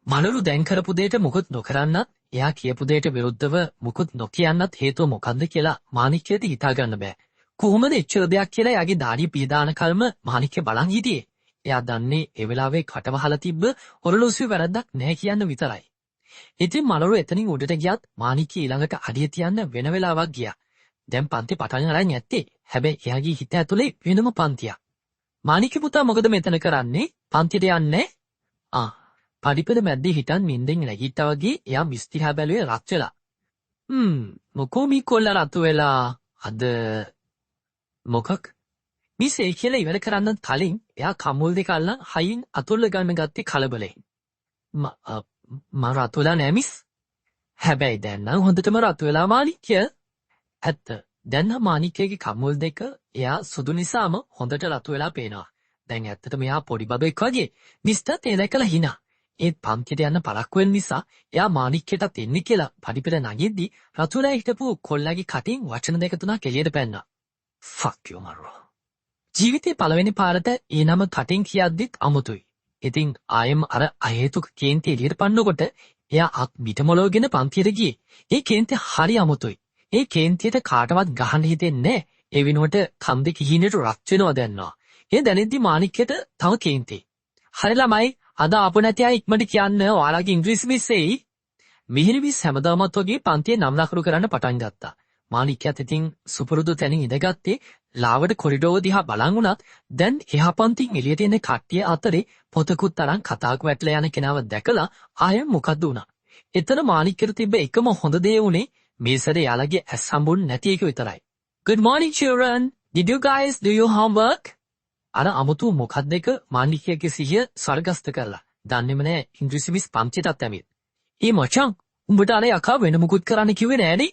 මනරු දැන් කරපු දෙයට මුකුත් නොකරන්නත් එයා කියපු දෙයට විරුද්ධව මුකුත් නොකියන්නත් හේතුව මොකද්ද කියලා මාණික්කයට හිතා ගන්න බෑ. කොහොමද එච්චර දෙයක් කියලා එයාගේ දාඩිය පීදාන කල්ම මාණික්ක බලන් හිටියේ. එයා දන්නේ ඒ වෙලාවේ කටවහලා තිබ්බ ඔරලෝසුවේ වැරද්දක් නැහැ කියන්න විතරයි. ඉතින් මනරු එතනින් උඩට ගියත් මාණික්ක ඊළඟට අඩිය තියන්න වෙන වෙලාවක් ගියා. දැන් පන්ති පටන් අරන් ඇත්තේ. හැබැයි එයාගේ හිත ඇතුලේ වෙනම පන්තියක්. මාණික්ක පුතා මොකද මෙතන කරන්නේ? පන්තියට යන්නේ? පඩිපෙළ මැද්දේ හිටන් මින්දෙන් නැගිට්ටා වගේ එයා මිස් දිහා බැලුවේ රත් වෙලා. මොකෝ මේ කොල්ල රතු වෙලා අද මොකක්? මිස් ඒ කියලා ඉවර කරන්නත් කලින් එයා කමුල් දෙක අල්ලන් හයින් අතුල්ල ගන්න ගත්තේ කලබලෙන්. මම රතු වෙලා නෑ මිස්. හැබැයි දැන් නම් හොඳටම රතු වෙලා මාණික්ය. ඇත්ත. දැන් නම් මාණික්‍යගේ කමුල් දෙක එයා සුදු නිසාම හොඳට රතු වෙලා පේනවා. දැන් ඇත්තටම එයා පොඩි බබෙක් වගේ. මිස්ටත් ඒ දැකලා hina. ඒත් පන්තියට යන්න පරක්කු වෙන නිසා එයා මාණික්කයටත් එන්නේ කියලා පඩිපෙළ නගිද්දි රතුලා හිටපු කොල්ලගේ කටින් වචන දෙක තුනක් එළියට පැන්නා. Fuck you මරෝ. ජීවිතේ පළවෙනි පාරට ඒ නම කටින් කියද්දිත් අමුතුයි. ඉතින් ආයෙම අර අහේතුක කේන්ති එළියට පන්නකොට එයා අත් පිටමලවගෙන පන්තියට ගියේ. ඒ කේන්ති හරි අමුතුයි. ඒ කේන්තියට කාටවත් ගහන්න හිතෙන්නේ නැහැ. ඒ වෙනුවට කම් දෙක හිණේට රත් වෙනවා දැන්නවා. ඒ දැනෙද්දි මාණික්කයට තව කේන්ති. හරි ළමයි අද ආපු නැති අය ඉක්මනට කියන්න ඔයාලගේ ඉංග්‍රීසි මිස් එයි. මිහිරි මිස් හැමදාමත් වගේ පන්තියේ නම් ලකුණු කරන්න පටන් ගත්තා. මාණික්කයත් ඉතින් සුපුරුදු තැනින් ඉඳගත්තේ ලාවට කොරිඩෝව දිහා බලන් වුණත් දැන් එහා පන්තියෙන් එළියට එන කට්ටිය අතරේ පොතකුත් තරම් කතාවක වැටලා යන කෙනාව දැකලා ආයෙ මොකද්ද වුණා. එතන මාණික්කයට තිබ්බ එකම හොඳ දේ උනේ මේ සැරේ යාළගේ ඇස් හම්බුන්නේ නැති එක විතරයි. Good morning children. Did you guys do your homework? අර අමුතු මොකක්ද එක මාණික්කගේ සිහිය ස්වර්ගස්ත කරලා. දන්නේම නෑ ඉංග්‍රීසි මිස් පන්තියටත් ඇවිත්. "ඒ මචං උඹට අර යකා වෙන මුකුත් කරන්න කිව්වේ නෑනේ."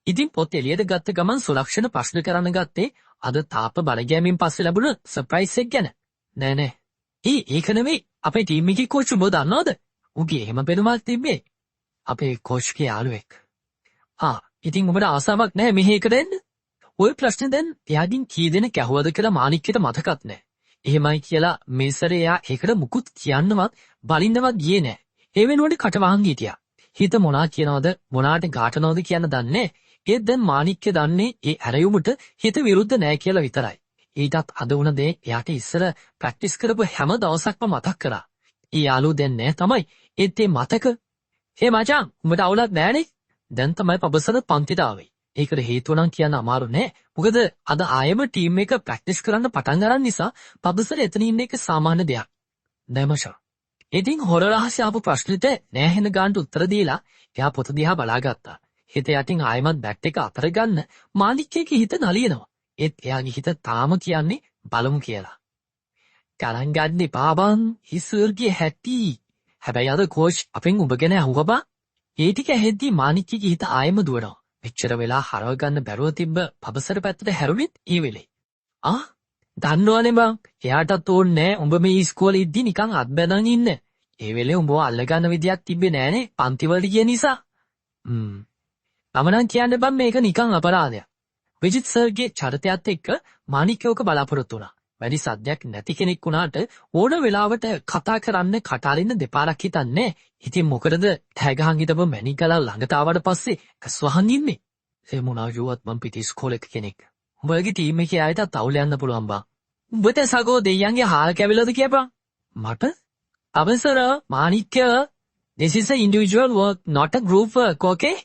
ඉතින් පොත් එළියට ගත්ත ගමන් සුලක්ෂණ ප්‍රශ්න කරන්න ගත්තේ අද තාප බලගෑමෙන් පස්සේ ලැබුණ සර්ප්‍රයිස් එක ගැන. නෑ. ඒක නෙමෙයි අපේ ටීම් එකේ කෝච් උඹ දන්නවද? උගේ එහෙම පෙනුමක් තිබ්බේ. අපේ කෝච්ගේ යාළුවෙක්. ඉතින් උඹට ආසාවක් නෑ මෙහෙ එකට එන්න? ඔය ප්‍රශ්නේ දැන් එයාගෙන් කී දෙනෙක් ඇහුවද කියලා මාණික්කට මතකත් නෑ. එහෙමයි කියලා මේ සැරේ එයා ඒකට මුකුත් කියන්නවත් බලින්නවත් ගියේ නෑ. ඒ වෙනුවට කටවහන් හිටියා. හිත මොනා කියනවද මොනාට ගාටනවද කියන්න දන්නේ. ඒත් දැන් මාණික්ක දන්නේ ඒ ඇරයුමට හිත විරුද්ධ නෑ කියලා විතරයි. ඊටත් අද වුණ දේ එයාට ඉස්සර ප්‍රැක්ටිස් කරපු හැම දවසක්ම මතක් කරා. ඊ යාළුවෝ දැන් නෑ තමයි. ඒත් ඒ මතක. "හේ මචං උඹට අවුලක් නෑනේ?" දැන් තමයි පබසන පන්තිට ආවේ. ඒකට හේතුව නම් කියන්න අමාරු නෑ. මොකද අද ආයෙම ටීම් එක ප්‍රැක්ටිස් කරන්න පටන් ගන්න නිසා පබසර එතන ඉන්න එක සාමාන්‍ය දෙයක්. නෑ මචං. ඉතින් හොර රහස්‍ය ආපු ප්‍රශ්නෙට නෑහෙන ගානට උත්තර දීලා එයා පොත දිහා බලාගත්තා. හිත යටින් ආයෙමත් බැට් එක අතර ගන්න මාණික්කගේ හිත නලියනවා. ඒත් එයාගේ හිත තාම කියන්නේ බලමු කියලා. "ගණන් ගන්න එපා බං. හිස්වර්ගයේ හැටි. හැබැයි අද කෝච් අපෙන් උඹ ගැන අහුවා බං." ඒ ටික ඇහෙද්දි මාණික්කගේ හිත ආයෙම දුවනවා. මෙච්චර වෙලා හරව ගන්න බැරුව තිබ්බ පබසර පැත්තට හැරුණෙත් ඒ වෙලේ. දන්නවනේ බං. එයාටත් ඕනේ නෑ උඹ මේ ඉස්කෝලේ ඉද්දි නිකන් අත් බැඳන් ඉන්න. ඒ වෙලේ උඹව අල්ලගන්න විදියක් තිබ්බේ නෑනේ පන්ති වලට ගිය නිසා. මම නම් කියන්නේ බං මේක නිකන් අපරාධයක්. විජිත් සර්ගේ චරිතයත් එක්ක මාණික්කෝක බලාපොරොත්තු වුණා. වැඩි සද්දයක් නැති කෙනෙක් වුණාට ඕන වෙලාවට කතා කරන්න කටාරින්න දෙපාරක් හිතන්නේ. ඉතින් මොකටද ටැගහන් හිටපු මැනිකලා ළඟට ආවට පස්සේ කස්වහන් ඉන්නේ. "ඒ මොනවා ජුවත් මං පිටි ඉස්කෝලේ කෙනෙක්. උඹගේ ටීම් එකේ අයටත් අවුල යන්න පුළුවන් බං. උඹට සගෝ දෙයියන්ගේ හාල් කැවිලද කියපන්." "මට? අවසර මාණික්ක. This is an individual work, not a group work, okay?"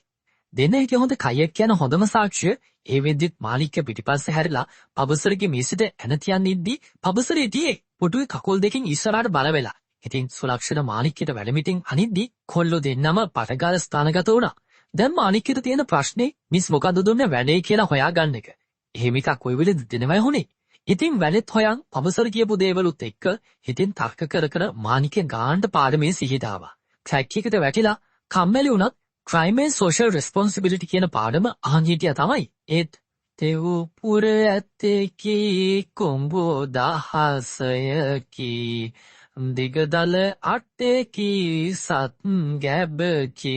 දෙන්න හිටිය හොඳ කයියක් කියන හොඳම සාක්ෂිය ඒ වෙද්දිත් මාණික්ක පිටිපස්සේ හැරිලා පබසරගේ මේසෙට එන තියන්න ඉද්දි පබසරේ තියේ පුටුවේ කකුල් දෙකෙන් ඉස්සරහට බල වෙලා. ඉතින් සුලක්ෂණ මාණික්කට වැඩමිටින් අනිද්දි කොල්ලෝ දෙන්නම පටගාල ස්ථානගත වුණා. දැන් මාණික්කට තියෙන ප්‍රශ්නේ මිස් මොකද්ද දුන්නේ වැඩේ කියලා හොයාගන්න එක. එහෙම එකක් ඔය වෙලෙදි දෙනවයි හොනේ. ඉතින් වැඩෙත් හොයන් පබසර කියපු දේවලුත් එක්ක හිතින් තර්ක කර කර මාණික්ක ගානට පාඩමේ සිහිට ආවා. ට්‍රැක් එකට වැටිලා කම්මැලි වුණත් crime and social responsibility කියන පාඩම අහන් හිටියා තමයි. ඒත් තෙව් පුර ඇත්තේකි කොඹෝ දහසයකි දිගදල අට්ටේකි සත් ගැබකි.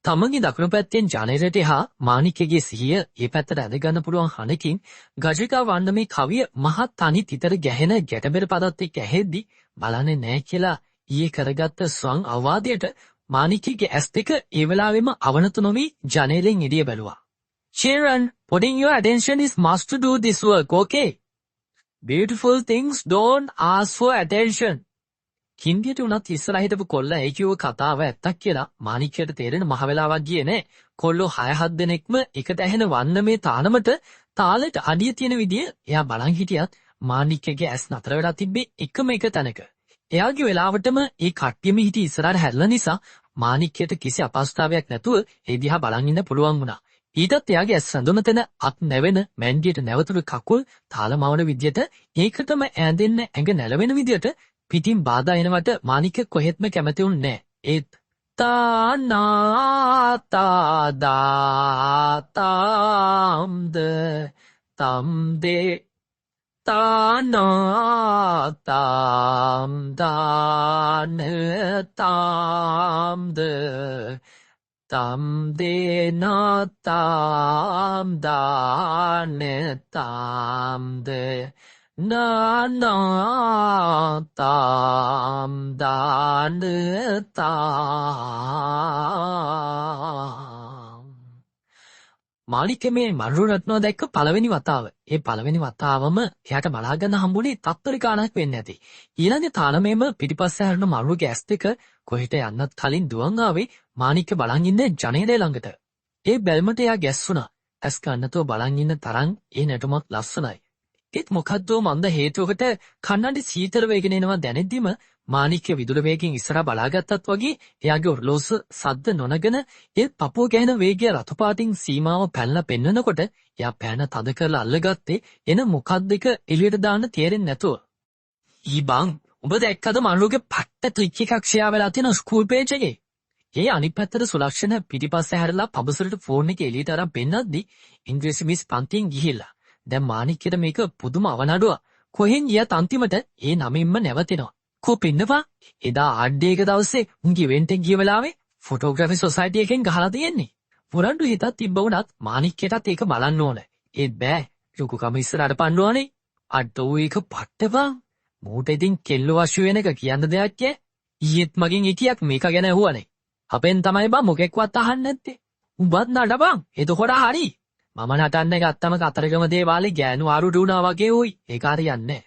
තමන්ගේ දකුණු පැත්තෙන් ජනේරට එහා මාණික්කගේ සිහිය ඒ පැත්තට ඇදගන්න පුළුවන් හනකින් ගජිකා වන්න මේ කවිය මහත් තනි තිතර ගැහෙන ගැටබෙර පදත් එක්ක ඇහෙද්දි බලන්නේ නෑ කියලා ඊයේ කරගත්ත ස්වං අවවාදයට මානිකගේ ඇස් දෙක ඒ වෙලාවෙම අවනත නොවි ජනේලෙන් එළිය බැලුවා. Children, putting your attention is must to do this work, okay? Beautiful things don't ask for attention. හින්දියට උනත් ඉස්සරහ හිටපු කොල්ල ඒ කිව්ව කතාව ඇත්තක් කියලා මානිකයට තේරෙන මහ වෙලාවක් ගියේ නෑ. කොල්ලෝ 6-7 දෙනෙක්ම එකට ඇහෙන වන්න මේ තානමට තාලෙට අඩිය තියෙන විදිය එයා බලන් හිටියත් මානිකගේ ඇස් නතර වෙලා තිබ්බේ එකම එක තැනක. එයාගේ වෙලාවටම ඒ කට්ටියම හිටි ඉස්සරහට හැරලා නිසා මානිකයට කිසි අපහසුතාවයක් නැතුව ඒ දිහා බලන් ඉන්න පුළුවන් වුණා. ඊටත් එයාගේ ඇස් රඳුන තැන අත් නැවෙන මැන්ඩියට නැවතුණු කකුල් තාලමවන විදියට ඒකටම ඈඳෙන්න ඇඟ නැලවෙන විදියට පිටින් බාධා එනවට මානික කොහෙත්ම කැමති වුන්නේ නැහැ. ඒත් තානාතාදාතාම්ද තම්දේ තානාතාම්දානතාම්ද තම්දේනාතාම්දානතාම්ද නානාතාම්දානතාම් මාලික මේ මරුරු රත්නව දැක්ක පළවෙනි වතාව. ඒ පළවෙනි වතාවම එයාට බලා ගන්න හම්බුනේ තත්පර ගාණක් වෙන්නේ නැති. ඊළඟ තාලමේම පිටිපස්සේ හැරෙන මරුරුගේ ඇස් දෙක කොහෙට යන්නත් කලින් දුවන් ආවේ මානික බලන් ඉන්න ජනේලය ළඟට. ඒ බැල්මට එයා ගැස්සුණා. ඇස් කන්නතෝ බලන් ඉන්න තරම් ඒ නටුමත් ලස්සනයි. ඒත් මොකද්ද මන්ද හේතුවකට කන්නඩි සීතල වේගෙන එනවා දැනෙද්දිම මානික්‍ය විදුල වේගෙන් ඉස්සරහා බලාගත්තත් වගේ එයාගේ ඔරලෝස සද්ද නොනගෙන ඒ පපුව ගැහෙන වේගය රතු පාටින් සීමාව පැනලා පෙන්නකොට එයා පෑන තද කරලා අල්ලගත්තේ එන මොකක්ද එක එළියට දාන්න තේරෙන්නේ නැතුව. ඊ බං උඹ දැක්කද මනුලුගේ පට්ට ට්‍රික් එකක් ෂෙයා වෙලා තියෙන ස්කූල් පේජ් එකේ? ඒ අනිත් පැත්තට සුලක්ෂණ පිටිපස්සේ හැරලා පබසලට ෆෝන් එක එළියට අරන් පෙන්නද්දි ඉංග්‍රීසි මිස් පන්තියෙන් ගිහිල්ලා. දැන් මානික්‍යයට මේක පුදුම අවනඩුවක්. කොහෙන් ගියත් අන්තිමට ඒ නමින්ම නැවතෙනවා. කෝ පින්නපා එදා ආඩ්ඩේ එක දවසේ උන්ගේ ඉවෙන්ට් එක ගිය වෙලාවේ ෆොටෝග්‍රැෆි සොසයිටි එකෙන් ගහලා තියෙන්නේ. පුරන්ඩු හිතත් තිබ්බ වුණත් මානික්‍යයටත් ඒක බලන්න ඕන. ඒත් බෑ ලොකුකම ඉස්සරහට පන්නවනේ. අඩෝ ඒක පට්ටපා. මූට ඉතින් කෙල්ල වශු වෙන එක කියන්න දෙයක් ඈ. ඊයේත් මගෙන් ඉතියක් මේක ගැන ඇහුවනේ. අපෙන් තමයි බා මොකෙක්වත් අහන්නේ නැත්තේ. උඹත් නඩපන්. එතකොට හරි. මම නටන්න ගත්තම කතරගම දේවාලේ ගෑනු ආරුඩ වුණා වගේ උයි. ඒක හරියන්නේ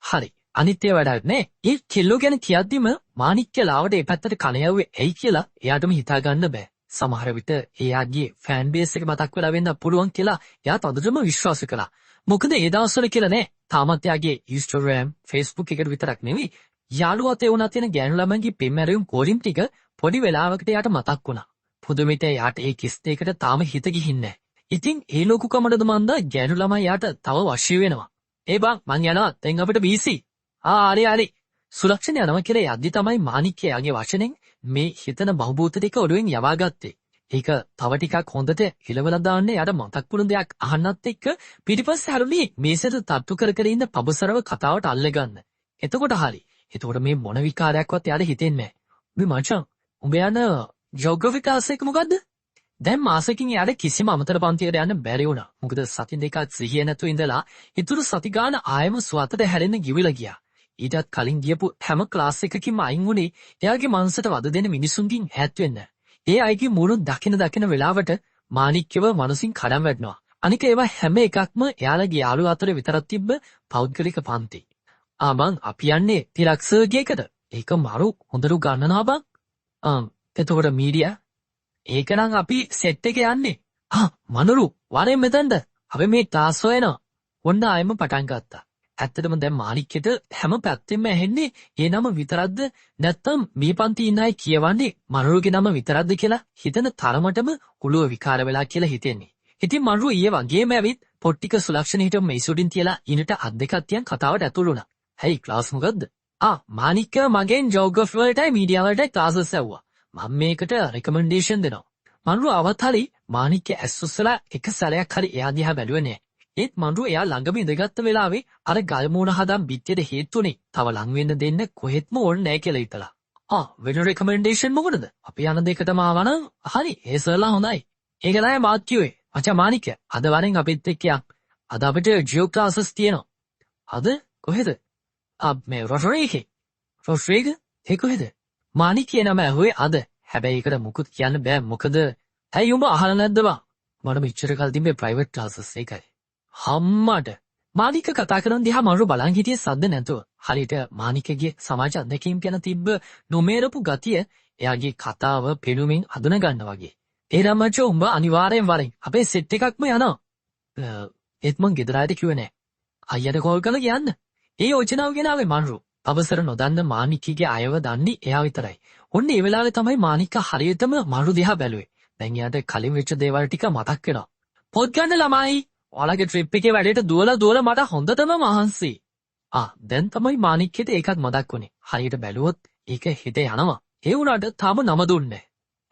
හරි. අනිත්‍ය වැඩක් නේ. ඒ කෙල්ලෝ ගැන කියද්දිම මානික්‍ය ලාවට ඒ පැත්තට කන යවුවේ ඇයි කියලා එයාටම හිතා ගන්න බෑ. සමහර විට එයාගේ ෆෑන් බේස් එක මතක් වෙලා වෙන්න පුළුවන් කියලා එයා තදටම විශ්වාස කළා. මොකද ඒ දවස්වල කියලා නෑ. තාමත් එයාගේ Instagram, Facebook එකට විතරක් නෙවෙයි යාළුවා තේ වුණා තියෙන ගෑනු ළමයින්ගේ පෙම්මැරියුම් කෝරිම් ටික පොඩි වෙලාවකට එයාට මතක් වුණා. පුදුමිට එයාට ඒ කිස් දෙකට තාම හිත ගිහින්නේ. ඉතින් ඒ ලොකුකමටද මන්දා ගෑනු ළමයි යාට තව වශී වෙනවා. ඒ බං මං යනවා දැන් අපිට බීසි. හරි. සුලක්ෂණ යනවා කියලා යද්දි තමයි මානික්‍යයාගේ වචනෙන් මේ හිතන බහුබූත ටික ඔළුවෙන් යවා ගත්තේ. ඒක තව ටිකක් හොඳට හිලවලා දාන්න යාට මතක් වුණු දෙයක් අහන්නත් එක්ක පිටිපස්සේ හැරුණේ මේසෙට තට්ටු කර කර ඉන්න පබසරව කතාවට අල්ලගන්න. එතකොට හරි. එතකොට මේ මොන විකාරයක්වත් යාට හිතෙන්නේ නැහැ. මේ මචං උඹ යන ජියෝග්‍රැෆි ක්ලාස් එක මොකද්ද? දැන් මාසෙකින් යාට කිසිම අමතර පන්තියකට යන්න බැරි වුණා. මොකද සති දෙකක් සිහිය නැතුව ඉඳලා ඊටු සති ගාන ආයම සුවතට හැරෙන්න ගිවිලා ගියා. ඊටත් කලින් ගියපු හැම ක්ලාස් එකකින්ම අයින් වුණේ එයාගේ මනසට වද දෙන මිනිසුන්ගෙන් ඈත් වෙන්න. ඒ අයගේ මුණු දකින වෙලාවට මානික්‍යව මනසින් කඩම් වැටෙනවා. අනික ඒවා හැම එකක්ම එයාලගේ යාළුවා අතර විතරක් තිබ්බ පෞද්ගලික පන්ති. බං අපි යන්නේ තිලක් සර්ගේ එකට. ඒක මරු හොඳට ගන්නනවා බං. එතකොට මීඩියා ඒකනම් අපි සෙට් එක යන්නේ. මනරු වරෙන් මෙතනද? අපි මේ ක්ලාස් හොයනවා. ඔන්න ආයෙම පටන් ගත්තා. ඇත්තටම දැන් මානික්‍යයට හැම පැත්තෙම ඇහෙන්නේ ඒ නම විතරක්ද නැත්නම් මේ පන්ති ඉන්න අය කියවන්නේ මනරුගේ නම විතරක්ද කියලා හිතන තරමටම ඔළුව විකාර වෙලා කියලා හිතෙන්නේ. ඉතින් මනරු ඊයේ වගේම ඇවිත් පොට්ටික සුලක්ෂණ හිටම මේසුඩින් තියලා ඉනට අත් දෙකක් තියන් කතාවට ඇතුළු වුණා. "හැයි ක්ලාස් මොකද්ද?" මානික්‍ය මගෙන් ජෝග්‍රෆි වලටයි මීඩියා වලටයි ක්ලාසස් ඇව්වා. මම මේකට රෙකමෙන්ඩේෂන් දෙනවා. මනරු අවත් හරි මානික්‍ය ඇස් උස්සලා එක සැරයක් හරි එයා දිහා බැලුවේ නෑ. ඒත් මනරු එයා ළඟම ඉඳගත්ත වෙලාවේ අර ගල් මූණ හදන් පිටියට හේතුනේ තව ලං වෙන්න දෙන්න කොහෙත්ම ඕනේ නෑ කියලා හිතලා. වෙන රෙකමෙන්ඩේෂන් මොකටද? අපි යන දෙකටම ආවනම් හරි ඒ සර්ලා හොඳයි. ඒක තමයි මාත් කිව්වේ. මචං මානික්‍ය අද වරෙන් අපිත් එක්ක යන්න. අද අපිට ජියෝ ක්ලාසස් තියෙනවා. අද කොහෙද? මේ රොටරේකේ. රොටරේක? ඒක කොහෙද? මාණික්කේ නම ඇහුවේ අද. හැබැයි ඒකට මුකුත් කියන්න බෑ. මොකද ඇයි උඹ අහලා නැද්ද බං? මට මෙච්චර කල් තිබ්බේ ප්‍රයිවට් ක්ලාසස් ඒකයි. හම්මට මාණික්ක කතා කරන දිහා මරු බලන් හිටියේ සද්ද නැතුව. හරියට මාණික්කගේ සමාජ අත්දැකීම් ගැන තිබ්බ නොමේරපු ගතිය එයාගේ කතාව පෙනුමින් හඳුන ගන්න වගේ. ඒ රමචෝ උඹ අනිවාර්යෙන් වරෙන් අපේ සෙට් එකක්ම යනවා. ඒත් මං ගෙදර ආයෙත් කිව්වේ නෑ. අයියට කෝල් කරලා කියන්න. ඒ යෝජනාව ගෙනාවේ මන්රු. අවසර නොදන්න මාණික්කගේ අයව දන්නේ එයා විතරයි. ඔන්න ඒ වෙලාවේ තමයි මාණික්ක හරියටම මරු දිහා බැලුවේ. දැන් එයාට කලින් වෙච්ච දේවල් ටික මතක් වෙනවා. පොත් ගන්න ළමයි. ඔයාලගේ ට්‍රිප් එකේ වැඩේට දුවලා මට හොඳටම මහන්සි. දැන් තමයි මාණික්කේට ඒකත් මතක් වුනේ. හරියට බැලුවොත් ඒක හිත යනවා. ඒ වුණාට තාම නම දුන්නේ.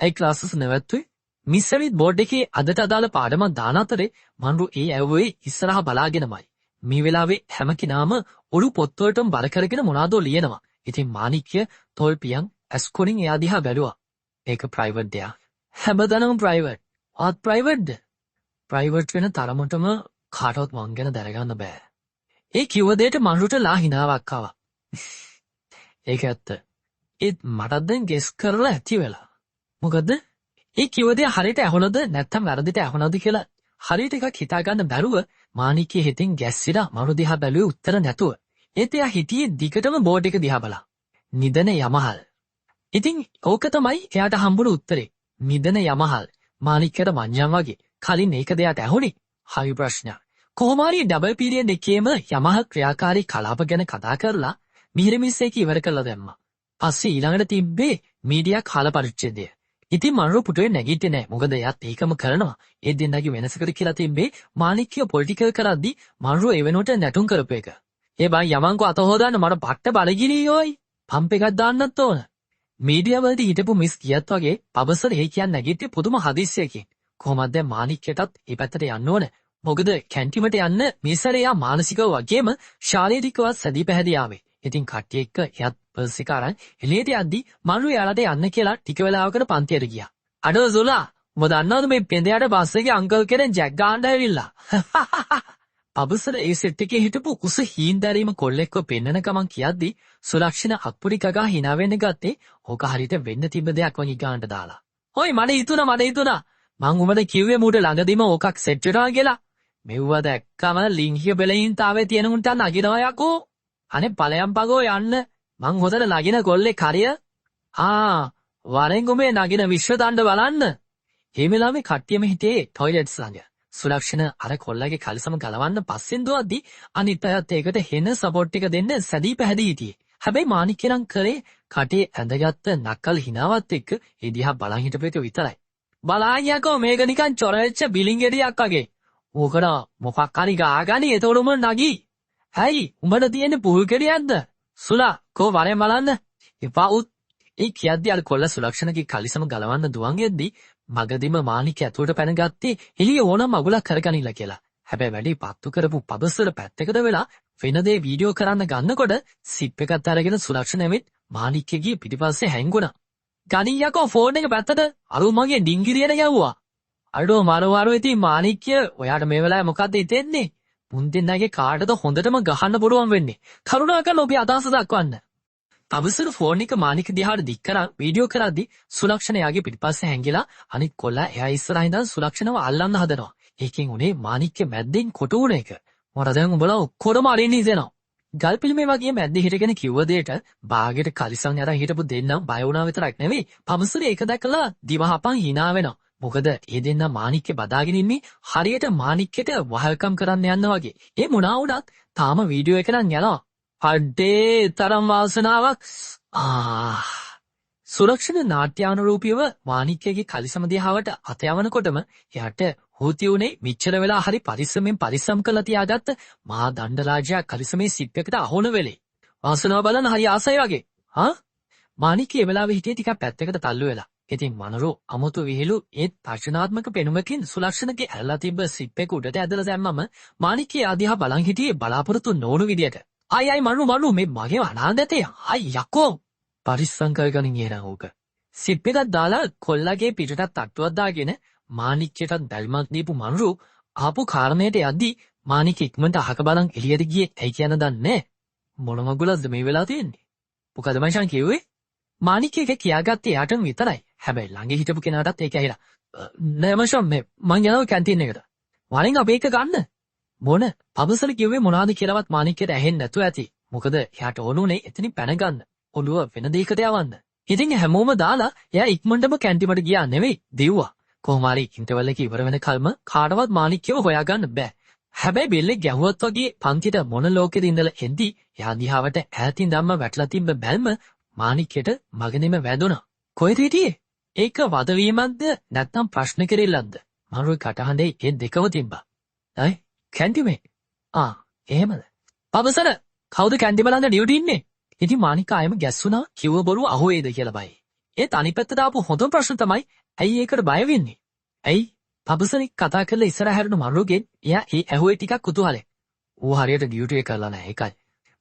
ඇයි ක්ලාසස් නැවතුනේ? මිස් ඇවිත් බෝඩ් එකේ අදට අදාළ පාඩමක් දාන අතරේ මන්රු ඒ ඇව්වේ ඉස්සරහා බලාගෙනමයි. මේ වෙලාවේ හැම කෙනාම ඔළු පොත්වලටම බර කරගෙන මොනවාදෝ ලියනවා. ඉතින් මාණික්‍ය තොල්පියන් ඇස්කොනින් එයා දිහා බැලුවා. ඒක ප්‍රයිවට් දෙයක්. හැමදාම ප්‍රයිවට්. ආත් ප්‍රයිවට්ද? ප්‍රයිවට් වෙන තරමටම කාටවත් මං ගැන දැනගන්න බෑ. ඒ කිව්ව දෙයට මන්රුට ලා හිනාවක් ආවා. ඒක ඇත්ත. ඒත් මටත් දැන් ගෙස් කරලා ඇති වෙලා. මොකද? ඒ කිව්ව දේ හරියට ඇහුණද නැත්නම් වැරදිට ඇහුණද කියලා හරියට එකක් හිතාගන්න බැරුව මාණික්ගේ හිතින් ගැස්සිලා මරු දිහා බැලුවේ උත්තර නැතුව. ඒත් එයා හිටියේ දිගටම බෝඩ් එක දිහා බලා. නිදන යමහල්. ඉතින් ඕක තමයි එයාට හම්බුණු උත්තරේ. නිදන යමහල්. මාණික්කට මංජම් වගේ. කලින් ඒක දෙයට ඇහුණේ. හරි ප්‍රශ්නයක්. කොහොම හරි ඩබල් පීරියඩ් එකේම යමහල් ක්‍රියාකාරී කලාප ගැන කතා කරලා මිහිරමිස් එක ඉවර කළා දැම්මා. පස්සේ ඊළඟට තිබ්බේ මීඩියා කාල පරිච්ඡේදය. ඉතින් මන්රු පුටුවේ නැගිටින්නේ නැහැ. මොකද එයාත් ඒකම කරනවා. ඒ දෙන්නගේ වෙනසකට කියලා තිබ්බේ මාණික්‍ය පොලිටිකල් කරද්දි මන්රු ඒ වෙනුවට නැටුම් කරපු එක. ඒ බං යමන්කෝ අත හොදන්න මට බට්ට බඩගිනියෝයි. පම්ප් එකක් දාන්නත් ඕන. මීඩියා වලදී හිටපු මිස් කියත් වගේ පබසර ඒ කියන්නේ නැගිටියේ පුදුම හදිස්සියකින්. කොහොමද දැන් මාණික්‍යටත් ඒ පැත්තට යන්න ඕන. මොකද කැන්ටිමට යන්න මිසර එයා මානසිකව වගේම ශාරීරිකවත් සැදී පැහැදී ආවේ. ඉතින් කට්ටිය එක්ක එයාත් පර්සිකාරන් එළියට යද්දි මන්රු එයාලට යන්න කියලා ටික වෙලාවකට පන්තියට ගියා. අඩෝ සුලා උඹ දන්නවද මේ පෙඳයාට බස් එකේ අංකල් කෙනෙක් ජැක් ගන්න ඇවිල්ලා. පබසර ඒ සෙට් එකේ හිටපු කුස හීන්දැරීම කොල්ලෙක්ව පෙන්නන ගමන් කියද්දි සුලක්ෂණ අක්පුඩි කගා hina වෙන්න ගත්තේ ඕක හරියට වෙන්න තිබ්බ දෙයක් වගේ ගන්නට දාලා. හොයි මට හිතුණා මං උඹට කිව්වේ මූට ළඟදීම ඕකක් සෙට් වෙනවා කියලා. මෙව්ව දැක්කම ලිංගික බෙලහින්තාවේ තියෙන උන්ට නගිනවා යකෝ. අනේ ඵලයන් පගෝ යන්න මං හොතට නගින කොල්ලේ කරිය. වරෙන් උඹේ නගින විශ්ව දණ්ඩ බලන්න. මේ වෙලාවේ කට්ටියම හිටියේ ටොයිලට්ස් ළඟ. සුලක්ෂණ අර කොල්ලගේ කලිසම ගලවන්න පස්සෙන් දුවද්දි අනිත් අයත් ඒකට හෙන සපෝට් එක දෙන්න සැදී පැහැදී හිටියේ. හැබැයි මාණික්‍ය නම් කරේ කටේ ඇඳගත්ත නක්කල් හිනාවත් එක්ක ඒ දිහා බලන් හිටපු එක විතරයි. බලයන්කෝ මේක නිකන් චොරවෙච්ච බිලින් ගෙඩියක් වගේ. ඕකට මොකක් හරි ගාගනි එතකොට උඹ නගී. හැයි උඹට තියෙන පුහුල් කෙලියක්ද? සුලා කෝ වරෙන් බලන්න. එපා උත්. ඒ කියද්දි අර කොල්ල සුලක්ෂණගේ කලිසම ගලවන්න දුවන් ගෙද්දි මගදීම මාණික්‍ය ඇතුළට පැන ගත්තේ එළිය ඕනම මගුලක් කරගනින්න කියලා. හැබැයි වැඩි පත්තු කරපු පබසර පැත්තකට වෙලා වෙන දේ වීඩියෝ කරන්න ගන්නකොට සිප් එකත් අරගෙන සුලක්ෂණ එමෙත් මාණික්‍යගේ පිටිපස්සේ හැංගුණා. ගණියකෝ ෆෝන් එක පැත්තට අරු මගේ ඩිංගිරියට ගැව්වා. අඩෝ මරවරු ඉතින් මාණික්‍ය ඔයාට මේ වෙලාවේ මොකද්ද හිතෙන්නේ? මුන් දෙන්නගේ කාටද හොඳටම ගහන්න පුළුවන් වෙන්නේ. කරුණාකරලා ඔබේ අදහස දක්වන්න. පබසර ෆෝන් එක මාණික්‍ය දිහාට දික් කරා වීඩියෝ කරද්දි සුලක්ෂණ යාගේ පිටිපස්සේ හැංගිලා අනිත් කොල්ලා එයා ඉස්සරහින් ඉඳන් සුලක්ෂණව අල්ලන්න හදනවා. ඒකෙන් උනේ මාණික්‍ය මැද්දෙන් කොට උන එක. මට දැන් උඹලා ඔක්කොටම අරින්න හිතෙනවා. ගල් පිළිමේ වගේ මැද්දේ හිටගෙන කිව්ව දෙයට බාගෙට කලිසම් යරන් හිටපු දෙන්නම් බය වුණා විතරක් නෙවෙයි පබසර ඒක දැකලා දිවහපන් hina වෙනවා. මොකද ඒ දෙන්න මාණික්‍ය බදාගෙන ඉන්නේ හරියට මාණික්‍යට වහල්කම් කරන්න යන්න වගේ. ඒ මොනවා වුණත් තාම වීඩියෝ එක නම් යනවා. අඩේ තරම් වාසනාවක්. සුරක්ෂණ නාට්‍යානුරූපීව මාණික්‍යගේ කලිසම දිහාවට අත යවනකොටම එයාට හුති උනේ මිච්ඡර වෙලා හරි පරිස්සම් කරලා තියාගත්ත මහා දණ්ඩරාජයා කලිසමේ සිප් එකට අහුන වෙලේ. වාසනාව බලන්න හරි ආසයි වගේ. මාණික්‍ය ඒ වෙලාවේ හිටියේ ටිකක් පැත්තකට තල්ලු වෙලා. ඉතින් මනරෝ අමුතු විහිළු ඒ තර්ජනාත්මක පෙනුමකින් සුලක්ෂණගේ ඇරලා තිබ්බ සිප් එක උඩට ඇදලා දැම්මම මාණික්‍ය ආදිහා බලන් හිටියේ බලාපොරොත්තු නොවුණු විදියට. අයි මනු මේ මගේ අනාගතේ යකෝ පරිස්සම් කරගනින් එනවා ඕක. සිප් එකක් දාලා කොල්ලගේ පිටටත් තට්ටුවක් දාගෙන මාණික්‍යටත් දැල්මක් දීපු මනරු ආපු කාරණයට යද්දි මාණික්‍ය ඉක්මනට අහක බලන් එළියට ගියේ ඇයි කියන දන්නේ මොන මගුලක්ද මේ වෙලා තියෙන්නේ? මොකද මං කිව්වේ? මානික්‍යගේ කියාගත්තේ යාටම විතරයි. හැබැයි ළඟ හිටපු කෙනාටත් ඒක ඇහිලා. නෑ මචං මේ මං යනවා කැන්ටින් එකට. වරින් අපි එක ගන්න. මොන පබසල කිව්වේ මොනවාද කියලාවත් මානික්‍යයට ඇහෙන්නේ නැතුව ඇති. මොකද එයාට ඕනුනේ එතනින් පැන ගන්න. ඔළුව වෙන දෙයකට යවන්න. ඉතින් හැමෝම දාලා එයා ඉක්මනටම කැන්ටිමට ගියා නෙවෙයි දෙව්වා. කොහොම හරි ඉන්ටර්වල් එක ඉවර වෙන කල්ම කාටවත් මානික්‍යව හොයාගන්න බෑ. හැබැයි බෙල්ලේ ගැහුවත් වගේ පන්තිට මොන ලෝකෙද ඉඳලා එද්දි එයා දිහාවට ඈතින් ධම්ම වැටලා තිබ්බ බැල්ම මානික්‍යයට මගනෙම වැදුනා. කොහෙද හිටියේ? ඒක වදවීමක්ද නැත්නම් ප්‍රශ්න කෙරෙල්ලක්ද? මරුවේ කටහඬේ ඒ දෙකම තිබ්බා. අය කැන්ටිමේ. එහෙමද? පබසර කවුද කැන්ටි බලන්න ඩියුටි ඉන්නේ? ඉතින් මානිකා ආයෙම ගැස්සුණා කිව්ව බොරුව අහුවේද කියලා බයි. ඒත් අනිත් පැත්තට ආපු හොඳම ප්‍රශ්න තමයි ඇයි ඒකට බය වෙන්නේ? ඇයි? පබසරි කතා කරලා ඉස්සරහ හැරුණු මරුගෙන් එයා ඒ ඇහුවේ ටිකක් කුතුහලයි. ඌ හරියට ඩියුටි එක කරලා නැහැ ඒකයි.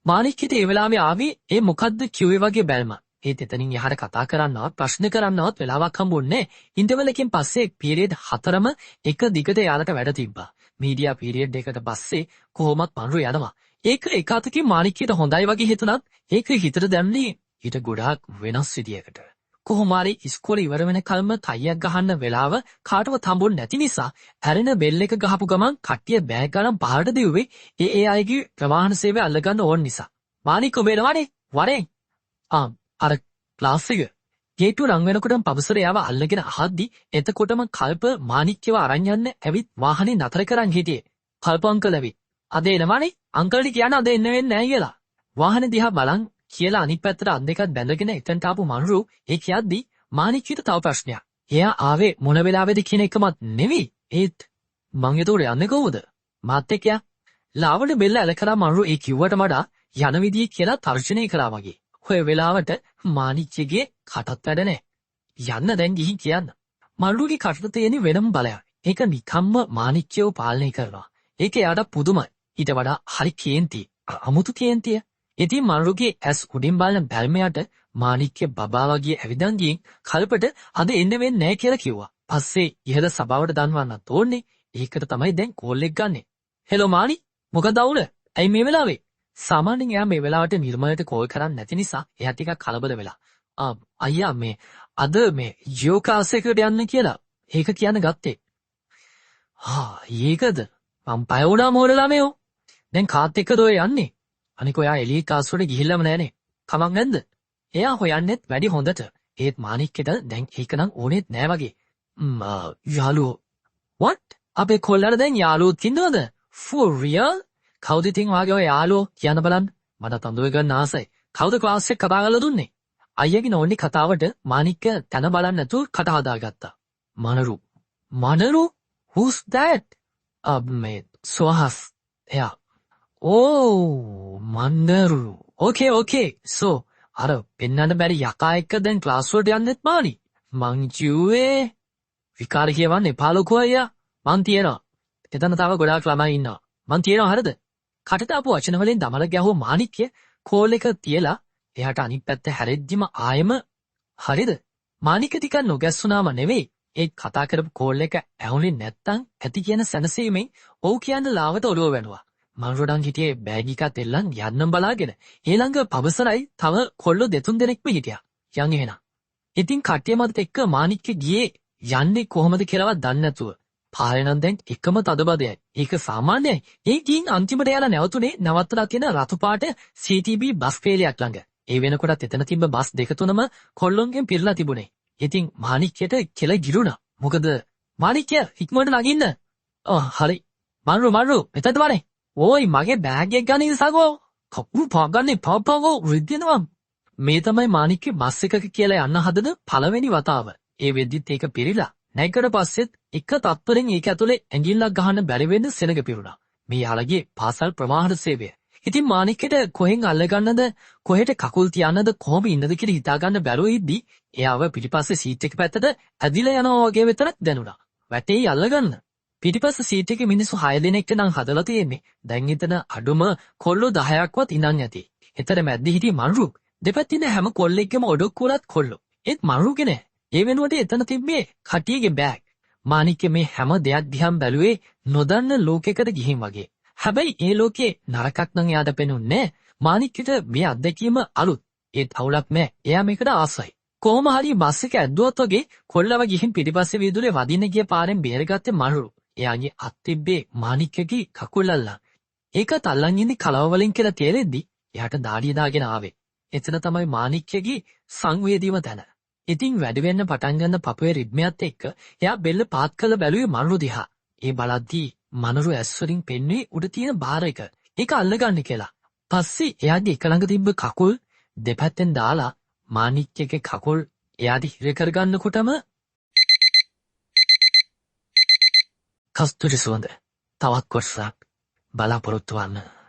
මානික්කිට ඒ වෙලාවේ ආවේ ඒ මොකද්ද කිව්වේ වගේ බැල්ම. ඒත් එතනින් යහට කතා කරන්නවත් ප්‍රශ්න කරන්නවත් වෙලාවක් හම්බුන්නේ ඉන්ටර්වල් එකෙන් පස්සේ පීරියඩ් 4ම එක දිගට යාලට වැඩ තිබ්බා. මීඩියා පීරියඩ් එකට පස්සේ කොහොමත් පන්රු යනවා. ඒක එක අතකින් මානික්කියට හොඳයි වගේ හිතුණත් ඒක හිතට දැම්නේ ඊට ගොඩාක් වෙනස් විදියකට. කොහොම හරි ඉස්කෝලේ ඉවර වෙන කල්ම තයියක් ගහන්න වෙලාව කාටවත් හම්බුන්නේ නැති නිසා හැරෙන බෙල් එක ගහපු ගමන් කට්ටිය බෑග් ගන්න පහකට දෙව්වේ ඒ අයගේ ප්‍රවාහන සේවය අල්ලගන්න ඕන නිසා. මානික් ඔබ එනවනේ වරෙන්. අර ක්ලාස් එක ගේට්ටුව රන් වෙනකොටම පබසර යාව අල්ලගෙන අහද්දි එතකොටම කල්ප මානික්‍යව අරන් යන්න ඇවිත් වාහනේ නතර කරන් හිටියේ. කල්ප අංකල් ඇවිත් අද එනවනේ අංකල්ට කියන්න අද එන්න වෙන්නේ නැහැ කියලා. වාහනේ දිහා බලන් කියලා අනිත් පැත්තට අත් දෙකත් බැඳගෙන එතනට ආපු මනුරු ඒ කියද්දි මානික්‍යයට තව ප්‍රශ්නයක්. එයා ආවේ මොන වෙලාවෙද කියන එකමත් නෙවෙයි. ඒත් මං එතකොට යන්නේ කොහොමද? මාත් එක්ක යා. ලාවණ බෙල්ල ඇල කරා මනුරු ඒ කිව්වට වඩා යන විදිය කියලා තර්ජනය කරා වගේ. ඔය වෙලාවට මානිච්චගේ කටත් වැඩ නැහැ. යන්න දැන් ගිහින් කියන්න. මල්ලුගේ කටට තියෙන වෙනම බලයක්. ඒක නිකම්ම මානිච්චයව පාලනය කරනවා. ඒක එයාට පුදුමයි. ඊට වඩා හරි කේන්ති. අමුතු කේන්තිය. ඉතින් මල්ලුගේ ඇස් උඩින් බලන බැල්මයට මානික්‍ය බබා වගේ ඇවිදන් ගින් කල්පට අද එන්න වෙන්නේ නැහැ කියලා කිව්වා. පස්සේ ඉහළ සභාවට දන්වන්නත් ඕනේ. ඒකට තමයි දැන් කෝල් එක ගන්නෙ. හෙලෝ මානි මොකද අවුල? ඇයි මේ වෙලාවේ? සාමාන්‍යයෙන් එයා මේ වෙලාවට නිර්මලට කෝල් කරන්නේ නැති නිසා එයා ටිකක් කලබල වෙලා. අයියා මේ අද මේ ජියෝ ක්ලාස් එකට යන්න කියලා. ඒක කියන්න ගත්තේ. ඒකද? මම පය වුණා මොරලා මේෝ. දැන් කාත් එක්කද ඔය යන්නේ? අනික ඔයා එළිය ක්ලාස් වලට ගිහිල්ලාම නැහනේ. කමක් නැද්ද? එයා හොයන්නෙත් වැඩි හොඳට. ඒත් මානික්කෙට දැන් ඒක නම් ඕනෙත් නෑ වගේ. යාළුවෝ. what? අපේ කොල්ලට දැන් යාළුවොත් ඉන්නවද? for real? කවුද ඉතින් වාගේ ඔය යාළුවෝ කියන්න බලන්න. මට තඳුවේ ගන්න ආසයි. කවුද ක්ලාස් එක කතා කරලා දුන්නේ? අයියාගේ නෝන්නේ කතාවට මානික්ක තන බලන්න නැතුව කට හදාගත්තා. මනරු. මනරු? who's that? මේ සෝහස්. එයා. මනරු. okay. so අර පෙන්නන්න බැරි යකා එක්ක දැන් ක්ලාස් වලට යන්නෙත් මානි. මං ජීවේ විකාර කියවන්නේ පාලකෝ අයියා. මං තියනවා. එතන තව ගොඩාක් ළමයි ඉන්නවා. මං තියනවා හරිද? කටට ආපු වචන වලින් දමල ගැහුව මානික්‍ය කෝල් එක තියලා එයාට අනිත් පැත්ත හැරෙද්දිම ආයෙම හරිද? මානික ටිකක් නොගැස්සුනාම නෙවෙයි. ඒ කතා කරපු කෝල් එක ඇහුනේ නැත්තම් ඇති කියන සැනසීමෙන් ඔව් කියන ලාවට ඔළුව වැනුවා. මං රොඩන් හිටියේ බෑග් එකත් එල්ලන් යන්නම් බලාගෙන. ඊළඟ පබසරයි තව කොල්ලෝ දෙතුන් දෙනෙක්ම හිටියා. යන් එහෙනම්. ඉතින් කට්ටිය මතත් එක්ක මානික්ක ගියේ යන්නේ කොහොමද කියලාවත් දන්නේ නැතුව. පාරේ නම් දැන් එකම තදබදයයි. ඒක සාමාන්‍යයි. ඒ ගින් අන්තිමට යලා නැවතුනේ නවත්තලා තියෙන රතු පාට CTB බස් පේලියක් ළඟ. ඒ වෙනකොටත් එතන තිබ්බ බස් දෙක තුනම කොල්ලොන්ගෙන් පිරලා තිබුණේ. ඉතින් මානික්‍යයට කෙල ගිරුණා. මොකද මානික්‍ය ඉක්මනට නගින්න. හරි. මන්රු මෙතනට වරේ. ඕයි මගේ බෑග් එක ගන්න ඉසගෝ. කපුරු පාගන්නේ පාපවෝ රිද්දෙනවා. මේ තමයි මානික්‍ය බස් එකක කියලා යන්න හදන පළවෙනි වතාව. ඒ වෙද්දිත් ඒක පිරීලා. නැගකට පස්සෙත් එක තත්පරෙන් ඒක ඇතුලේ ඇඟිල්ලක් ගහන්න බැරි වෙන්න සෙනග පිරුණා. මේ යාළගේ පාසල් ප්‍රවාහන සේවය. ඉතින් මානික්කට කොහෙන් අල්ලගන්නද කොහෙට කකුල් තියන්නද කොහොම ඉන්නද කියලා හිතාගන්න බැරුව ඉද්දි එයාව පිටිපස්සේ සීට් එක පැත්තට ඇදිලා යනවා වගේ විතරක් දැනුණා. වැටේ අල්ලගන්න. පිටිපස්ස සීට් එකේ මිනිස්සු 6 දෙනෙක් නම් හදලා තියෙන්නේ. දැන් එතන අඩුම කොල්ලෝ 10ක්වත් ඉඳන් ඇති. එතන මැද්දේ හිටිය මන්රු. දෙපැත්තේ හැම කොල්ලෙක්ගේම ඔඩොක්කුවලත් කොල්ලෝ. ඒත් මන්රුගේ නෑ. ඒ වෙනුවට එතන තිබ්බේ කටියගේ බෑග්. මානික්ක මේ හැම දෙයක් දිහාම බැලුවේ නොදන්න ලෝකයකට ගිහින් වගේ. හැබැයි ඒ ලෝකේ නරකක් නම් යාට පෙනුන්නේ. මානික්කට මේ අත්දැකීම අලුත්. ඒත් අවුලක් නෑ. එයා මේකට ආසයි. කොහොම හරි බස් එක ඇද්දුවත් වගේ කොල්ලව ගිහින් පිටිපස්සේ වීදුරේ වදින්න ගිය පාරෙන් බේරගත්තේ මනුරු. එයාගේ අත් තිබ්බේ මාණික්කගේ කකුල් අල්ලන්. ඒකත් අල්ලන් ඉන්නේ කලව වලින් කියලා තේරෙද්දි එයාට දාඩිය දාගෙන ආවේ. එතන තමයි මාණික්කගේ සංවේදීව තැන. ඉතින් වැඩි වෙන්න පටන් ගන්න පපුවේ රිද්මයත් එක්ක එයා බෙල්ල පාත් කළ බැලුවේ මනුරු දිහා. ඒ බලද්දී මනුරු ඇස් වලින් පෙන්වුවේ උඩ තියෙන බාර එක. ඒක අල්ලගන්න කියලා. පස්සේ එයාගේ එක ළඟ තිබ්බ කකුල් දෙපැත්තෙන් දාලා මාණික්කගේ කකුල් එයාට හිර කරගන්නකොටම කස්තුරි සුවඳ තවත් කොටසක් බලාපොරොත්තු වන්න.